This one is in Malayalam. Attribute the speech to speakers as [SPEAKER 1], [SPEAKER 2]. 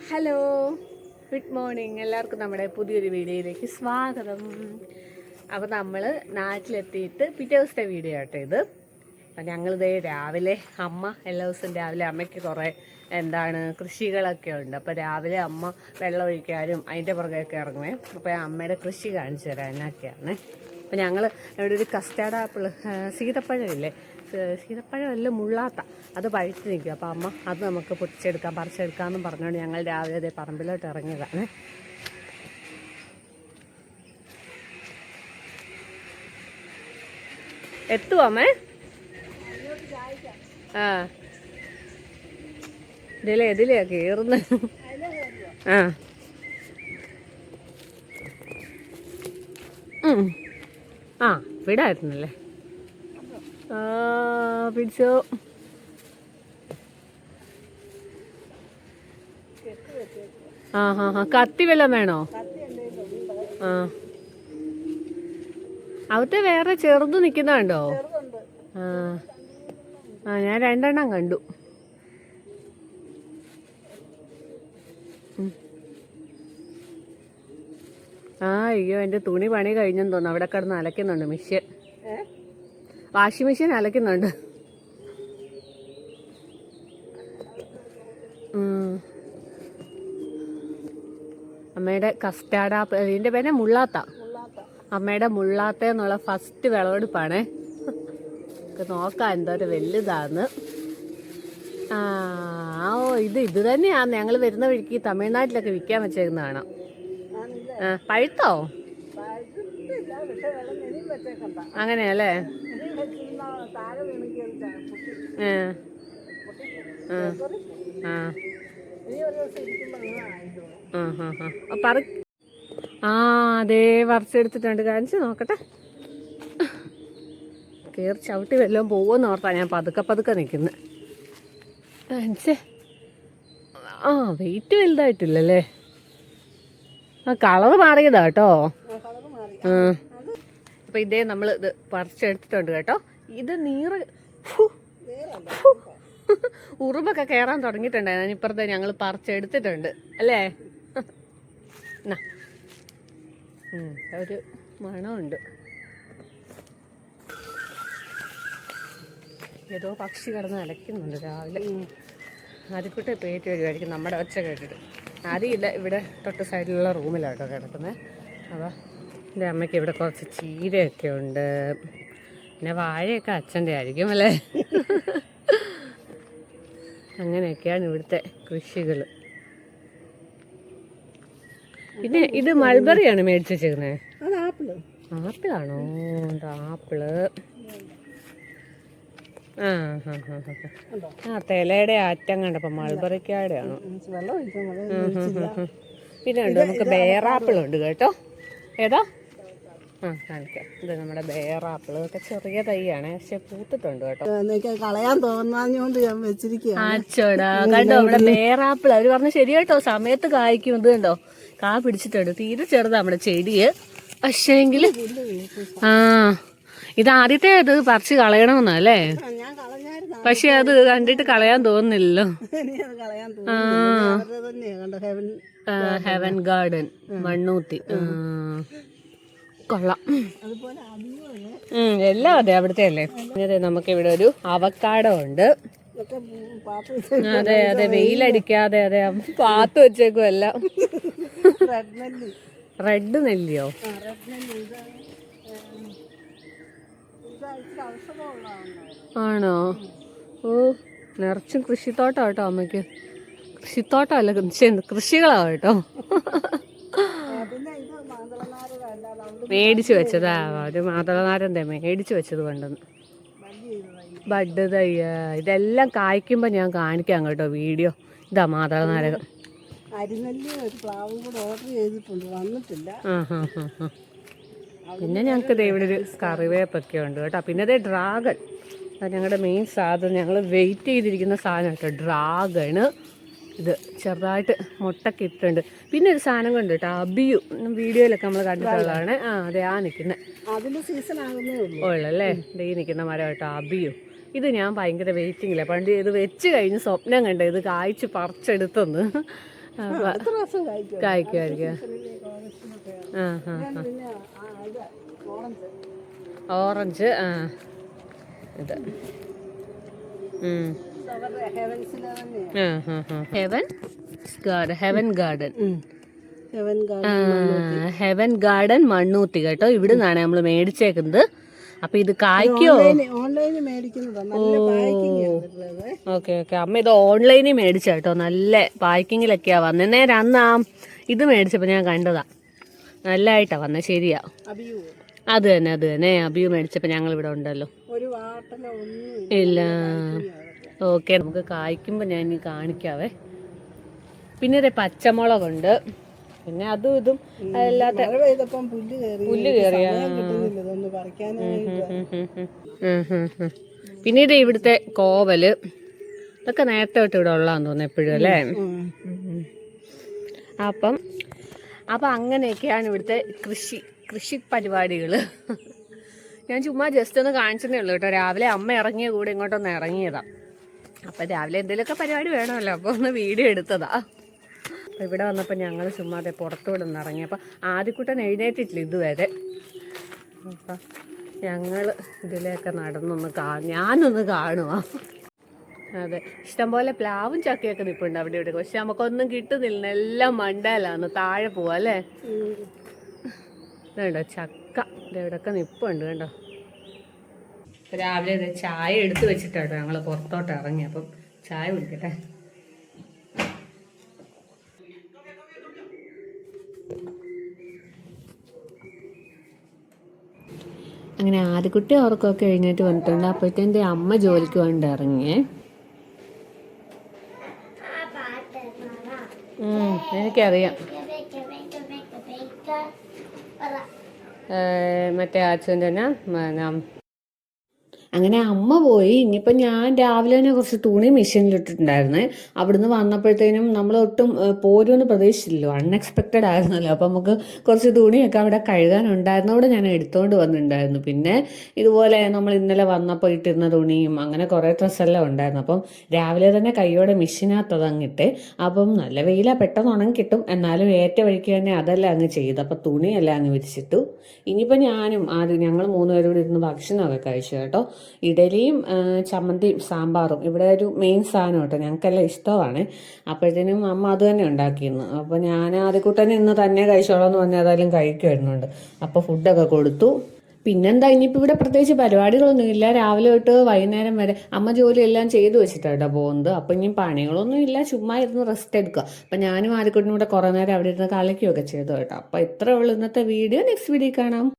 [SPEAKER 1] Hello, good morning. എല്ലാവർക്കും നമ്മുടെ പുതിയൊരു വീഡിയോയിലേക്ക് സ്വാഗതം. അപ്പോൾ നമ്മൾ നാട്ടിലെത്തിയിട്ട് പിറ്റേ ദിവസത്തെ വീഡിയോ ആട്ടോ ഇത്. അപ്പം ഞങ്ങളിതേ രാവിലെ എല്ലാ ദിവസവും രാവിലെ അമ്മയ്ക്ക് കുറേ കൃഷികളൊക്കെ ഉണ്ട്. അപ്പോൾ രാവിലെ അമ്മ വെള്ളം ഒഴിക്കാനും അതിൻ്റെ പുറകെയൊക്കെ ഇറങ്ങുവേ. അപ്പോൾ അമ്മയുടെ കൃഷി കാണിച്ചു തരാം എന്നൊക്കെയാണ്. അപ്പോൾ ഞങ്ങൾ ഇവിടെ ഒരു കസ്റ്റാർഡ് ആപ്പിൾ, സീതപ്പഴമില്ലേ, സീതപ്പഴം എല്ലാം മുള്ളാത്ത അത് പഴുത്ത് നിൽക്കും. അപ്പോൾ അമ്മ അത് നമുക്ക് പറിച്ചെടുക്കാമെന്നും പറഞ്ഞുകൊണ്ട് ഞങ്ങൾ രാവിലെ അതേ പറമ്പിലോട്ട് ഇറങ്ങിയതാണ്. എത്തുവമ്മേ? ആ, ഇതിലെയാ കയറുന്നത്. ആ ആ വിടായിരുന്നല്ലേ. പിടിച്ചോ. കത്തി വല്ലതും വേണോ? ആ, അവിടുത്തെ വേറെ ചെറുത് നിൽക്കുന്നുണ്ടോ? ആ ഞാൻ 2 എണ്ണം കണ്ടു. അയ്യോ, എൻ്റെ തുണി പണി കഴിഞ്ഞെന്ന് തോന്നുന്നു. അവിടെ കിടന്ന് അലക്കുന്നുണ്ട് മെഷീൻ, വാഷിംഗ് മെഷീൻ അലക്കുന്നുണ്ട്. അമ്മയുടെ കസ്റ്റാർഡ് ആപ്പിൾ, ഇതിൻ്റെ പേര് മുള്ളാത്ത. അമ്മയുടെ മുള്ളാത്ത എന്നുള്ള ഫസ്റ്റ് വിളവെടുപ്പാണേ. നോക്കാം എന്തോരം വലുതാന്ന്. ഇത് തന്നെയാണ് ഞങ്ങൾ വരുന്ന വഴിക്ക് തമിഴ്നാട്ടിലൊക്കെ വിൽക്കാൻ വെച്ചേക്കുന്നതാണ്. പഴുത്തോ? അങ്ങനെയല്ലേ. അതേ പറിച്ചെടുത്തിട്ടുണ്ട്. കാണിച്ച് നോക്കട്ടെ. കയറി ചവിട്ടി വല്ലതും പോകുമെന്ന് ഓർത്താ ഞാൻ പതുക്കെ നിൽക്കുന്നത്. കാണിച്ചേ. വെയിറ്റ് വലുതായിട്ടില്ലല്ലേ. കളറ് മാറിയതാ കേട്ടോ. അപ്പൊ ഇതേ നമ്മൾ ഇത് പറിച്ചെടുത്തിട്ടുണ്ട് കേട്ടോ. ഇത് ഉറുമ്പൊക്കെ കയറാൻ തുടങ്ങിയിട്ടുണ്ടായിരുന്നു. ഇപ്പുറത്തെ ഞങ്ങൾ പറിച്ചെടുത്തിട്ടുണ്ട് അല്ലേ. ഒരു മണമുണ്ട്. ഏതോ പക്ഷി കിടന്ന് അലയ്ക്കുന്നുണ്ട് രാവിലെ. അതിൽപ്പെട്ട് പേറ്റ് വരുമായിരിക്കും നമ്മുടെ ഒച്ച കേട്ടിട്ട്. ആദ്യമില്ല, ഇവിടെ തൊട്ട് സൈഡിലുള്ള റൂമിലാട്ടോ കിടക്കുന്നത്. അപ്പോൾ എൻ്റെ അമ്മയ്ക്ക് ഇവിടെ കുറച്ച് ചീരയൊക്കെ ഉണ്ട്. പിന്നെ വാഴയൊക്കെ അച്ഛൻ്റെ ആയിരിക്കും അല്ലേ. അങ്ങനെയൊക്കെയാണ് ഇവിടുത്തെ കൃഷികൾ. പിന്നെ ഇത് മൾബറിയാണ് മേടിച്ച് വെച്ചേക്കുന്നത്. ആപ്പിളാണോ? ആപ്പിള്. തെലയുടെ അറ്റം കണ്ടപ്പോ മൾബറിക്കാടെ ആണോ? പിന്നെ ഉണ്ട് നമുക്ക് ബേറാപ്പിൾ ഉണ്ട് കേട്ടോ. ഏതാ? കാണിക്കാം. ഇത് നമ്മുടെ ബേറാപ്പിള് ഒക്കെ ചെറിയ തൈയാണ്, പക്ഷെ പൂത്തിട്ടുണ്ട് കേട്ടോ.
[SPEAKER 2] കളയാൻ തോന്നാഞ്ഞോണ്ട് ഞാൻ വെച്ചിരിക്കുക.
[SPEAKER 1] അച്ചോടാ, കണ്ടോ നമ്മുടെ ബേറാപ്പിൾ. അവര് പറഞ്ഞു ശരി കേട്ടോ, സമയത്ത് കായ്ക്കും. ഇത് കണ്ടോ, കാ പിടിച്ചിട്ടുണ്ട്. തീരെ ചെറുതാ നമ്മുടെ ചെടിയെ. പക്ഷേങ്കില് ഇത് ആദ്യത്തെ ഇത് പറിച്ച് കളയണമെന്നല്ലേ. പക്ഷെ അത് കണ്ടിട്ട് കളയാൻ തോന്നുന്നില്ലല്ലോ. Heaven garden, Mannuthy. കൊള്ളാം. എല്ലാം അതെ അവിടുത്തെ അല്ലേ. നമുക്ക് ഇവിടെ ഒരു അവക്കാഡോ ഉണ്ട്. അതെ അതെ, വെയിലടിക്കാതെ അതെ പാത്ത് വെച്ചേക്കും എല്ലാം. റെഡ് നെല്ലിയോ? ആണോ? ഓ, നിറച്ചും കൃഷിത്തോട്ടം കേട്ടോ അമ്മയ്ക്ക്. കൃഷിത്തോട്ടമല്ല, കൃഷികളാ കേട്ടോ. മേടിച്ചു വെച്ചതാ. ഒരു മാതളനാരൻ്റെ മേടിച്ചു വെച്ചത് കൊണ്ടെന്ന്. ബഡ് തയ്യ. ഇതെല്ലാം കായ്ക്കുമ്പോൾ ഞാൻ കാണിക്കാം കേട്ടോ വീഡിയോ. ഇതാ മാതളനാരകം. പിന്നെ ഞങ്ങൾക്ക് ഇവിടെ ഒരു കറിവേപ്പൊക്കെ ഉണ്ട് കേട്ടോ. പിന്നെ അതേ ഡ്രാഗൺ, അത് ഞങ്ങളുടെ മെയിൻ സാധനം. ഞങ്ങൾ വെയിറ്റ് ചെയ്തിരിക്കുന്ന സാധനം കേട്ടോ, ഡ്രാഗണ്. ഇത് ചെറുതായിട്ട് മുട്ടൊക്കെ ഇട്ടുണ്ട്. പിന്നെ ഒരു സാധനം കൊണ്ട് കേട്ടോ, അബിയു. വീഡിയോയിലൊക്കെ നമ്മൾ കണ്ടിട്ടുള്ളതാണ്. അതെ, നിൽക്കുന്നത് ഉള്ളല്ലേ. ഈ നിൽക്കുന്ന മരം കേട്ടോ, അബിയു. ഇത് ഞാൻ ഭയങ്കര വെയിറ്റിങ്ങില്ല. പണ്ട് ഇത് വെച്ച് കഴിഞ്ഞ് സ്വപ്നം കണ്ടത് ഇത് കായ്ച്ച് പറിച്ചെടുത്തെന്ന്. അപ്പൊ
[SPEAKER 2] അടുത്ത പ്രാവശ്യം കഴിക്കും.
[SPEAKER 1] കായ്ക്കുമായിരിക്കും. ആ ആ ആ.
[SPEAKER 2] പിന്നെ ഇത് ഓറഞ്ച്.
[SPEAKER 1] ഓറഞ്ച്. ആ ഇത്
[SPEAKER 2] അവരുടെ ഹെവൻസിലെ തന്നെയാണ്.
[SPEAKER 1] Heaven garden.
[SPEAKER 2] Heaven garden.
[SPEAKER 1] Heaven garden Mannuthy കേട്ടോ. ഇവിടെ നിന്നാണ് നമ്മൾ മേടിച്ചേക്കുന്നത്. അപ്പൊ ഇത് കായ്ക്കോ?
[SPEAKER 2] ഓൺലൈനിൽ മേടിക്കുന്നതാണ്. നല്ല പാക്കിംഗ് ആണ്.
[SPEAKER 1] Okay okay. അമ്മ ഇത് ഓൺലൈനിൽ മേടിച്ച കേട്ടോ. നല്ല പാക്കിങ്ങിലൊക്കെയാ വന്നത്. നേരെ അന്ന് ഇത് മേടിച്ചപ്പോ ഞാൻ കണ്ടതാ. നല്ലതായിട്ടാ വന്നത്. ശരിയാ.
[SPEAKER 2] അബിയു
[SPEAKER 1] അത് തന്നെ അബിയു മേടിച്ചപ്പോ ഞങ്ങൾ ഇവിടെ ഉണ്ടല്ലോ.
[SPEAKER 2] ഒരു വാട്ടലോ ഒന്നും
[SPEAKER 1] ഇല്ല. ഓക്കെ, നമുക്ക് കായ്ക്കുമ്പോ ഞാൻ ഇനി കാണിക്കാവേ. പിന്നെ ഒരു പച്ചമുളകുണ്ട്. പിന്നെ അതും ഇതും അല്ലാത്ത
[SPEAKER 2] മഴ പെയ്തപ്പം പുല്ല്
[SPEAKER 1] കയറിയ.
[SPEAKER 2] കിട്ടുന്നില്ല ഇതൊന്ന് പറിക്കാനായിട്ട്.
[SPEAKER 1] പിന്നെ ഇത് ഇവിടുത്തെ കോവല്. ഇതൊക്കെ നേരത്തെ തൊട്ട് ഇവിടെ ഉള്ളതാന്ന് തോന്നുന്നു എപ്പോഴും അല്ലേ. അപ്പം അങ്ങനെയൊക്കെയാണ് ഇവിടുത്തെ കൃഷി പരിപാടികൾ. ഞാൻ ചുമ്മാ ജസ്റ്റ് ഒന്ന് കാണിച്ചതേ ഉള്ളൂ കേട്ടോ. രാവിലെ അമ്മ ഇറങ്ങിയ കൂടെ ഇങ്ങോട്ടൊന്ന് ഇറങ്ങിയതാ. അപ്പം രാവിലെ എന്തെങ്കിലുമൊക്കെ പരിപാടി വേണമല്ലോ, അപ്പോൾ ഒന്ന് വീഡിയോ എടുത്തതാ. അപ്പം ഇവിടെ വന്നപ്പോൾ ഞങ്ങൾ ചുമ്മാ അതെ പുറത്തുകൂടെ ഒന്ന് ഇറങ്ങി. അപ്പം ആദ്യക്കുട്ടൻ എഴുന്നേറ്റിട്ടില്ല ഇതുവരെ. അപ്പം ഞങ്ങൾ ഇതിലേക്ക് നടന്നൊന്ന് ഞാനൊന്ന് കാണുക. അതെ, ഇഷ്ടംപോലെ പ്ലാവും ചക്കയൊക്കെ നിൽപ്പുണ്ട് അവിടെ ഇവിടെ. പക്ഷെ നമുക്കൊന്നും കിട്ടുന്നില്ല, എല്ലാം മണ്ടയിലാണ്. താഴെ പോവാ അല്ലേ. ഇതുണ്ടോ ചക്ക ഇതെവിടെയൊക്കെ നിൽപ്പുണ്ട് കണ്ടോ. രാവിലെ ഇത് ചായ എടുത്ത് വെച്ചിട്ടാട്ടോ ഞങ്ങൾ പുറത്തോട്ട് ഇറങ്ങി. അപ്പം ചായ കുടിക്കട്ടെ. അങ്ങനെ ആദ്യക്കുട്ടി ഉറക്കമൊക്കെ എഴുന്നേറ്റ് വന്നിട്ടുണ്ട്. അപ്പോഴത്തേൻ്റെ അമ്മ ജോലിക്ക് വേണ്ടി ഇറങ്ങിയേ. എനിക്കറിയാം. മറ്റേ അച്ഛൻ്റെ തന്നെ. അങ്ങനെ അമ്മ പോയി. ഇനിയിപ്പോൾ ഞാൻ രാവിലെ തന്നെ കുറച്ച് തുണി മെഷീനിലിട്ടിട്ടുണ്ടായിരുന്നേ. അവിടുന്ന് വന്നപ്പോഴത്തേനും നമ്മൾ ഒട്ടും പോരുമെന്ന് പ്രതീക്ഷിച്ചില്ലല്ലോ. അൺഎക്സ്പെക്റ്റഡ് ആയിരുന്നല്ലോ. അപ്പം നമുക്ക് കുറച്ച് തുണിയൊക്കെ അവിടെ കഴുകാനുണ്ടായിരുന്നവിടെ ഞാൻ എടുത്തുകൊണ്ട് വന്നിട്ടുണ്ടായിരുന്നു. പിന്നെ ഇതുപോലെ നമ്മൾ ഇന്നലെ വന്നപ്പോൾ ഇട്ടിരുന്ന തുണിയും അങ്ങനെ കുറേ ഡ്രസ്സെല്ലാം ഉണ്ടായിരുന്നു. അപ്പം രാവിലെ തന്നെ കൈയോടെ മെഷീനകത്ത് അതങ്ങിട്ട്. അപ്പം നല്ല വെയിലാണ്, പെട്ടെന്ന് ഉണങ്ങി കിട്ടും. എന്നാലും ഏറ്റ വഴിക്ക് തന്നെ അതെല്ലാം അങ്ങ് ചെയ്തു. അപ്പം തുണിയെല്ലാം അങ്ങ് വിരിച്ചിട്ടു. ഇനിയിപ്പോൾ ഞങ്ങൾ 3 പേരും കൂടി ഇരുന്ന് ഭക്ഷണമൊക്കെ കഴിച്ചു കേട്ടോ. ഇഡലിയും ചമ്മന്തിയും സാമ്പാറും ഇവിടെ ഒരു മെയിൻ സാധനം കേട്ടോ. ഞങ്ങൾക്കെല്ലാം ഇഷ്ടമാണ്. അപ്പോഴത്തേനും അമ്മ അത് തന്നെ ഉണ്ടാക്കിയിരുന്നു. അപ്പോൾ ഞാൻ ആദ്യക്കൂട്ടനെ ഇന്ന് തന്നെ കഴിച്ചോളാം എന്ന് പറഞ്ഞാൽ ഏതായാലും കഴിക്കുമായിരുന്നുണ്ട്. അപ്പോൾ ഫുഡൊക്കെ കൊടുത്തു. പിന്നെന്താ, ഇനിയിപ്പോൾ ഇവിടെ പ്രത്യേകിച്ച് പരിപാടികളൊന്നും ഇല്ല. രാവിലെ തൊട്ട് വൈകുന്നേരം വരെ അമ്മ ജോലിയെല്ലാം ചെയ്തു വെച്ചിട്ടാണ് പോകുന്നത്. അപ്പം ഇനി പണികളൊന്നും ഇല്ല, ചുമ്മാ ഇരുന്ന് റെസ്റ്റ് എടുക്കുക. അപ്പം ഞാനും ആദ്യക്കൂട്ടിനും കൂടെ കുറേ നേരം അവിടെ ഇരുന്ന് കളിക്കുകയൊക്കെ ചെയ്തു കേട്ടോ. അപ്പോൾ ഇത്രയേ ഉള്ളൂ ഇന്നത്തെ വീഡിയോ. നെക്സ്റ്റ് വീഡിയോ കാണാം.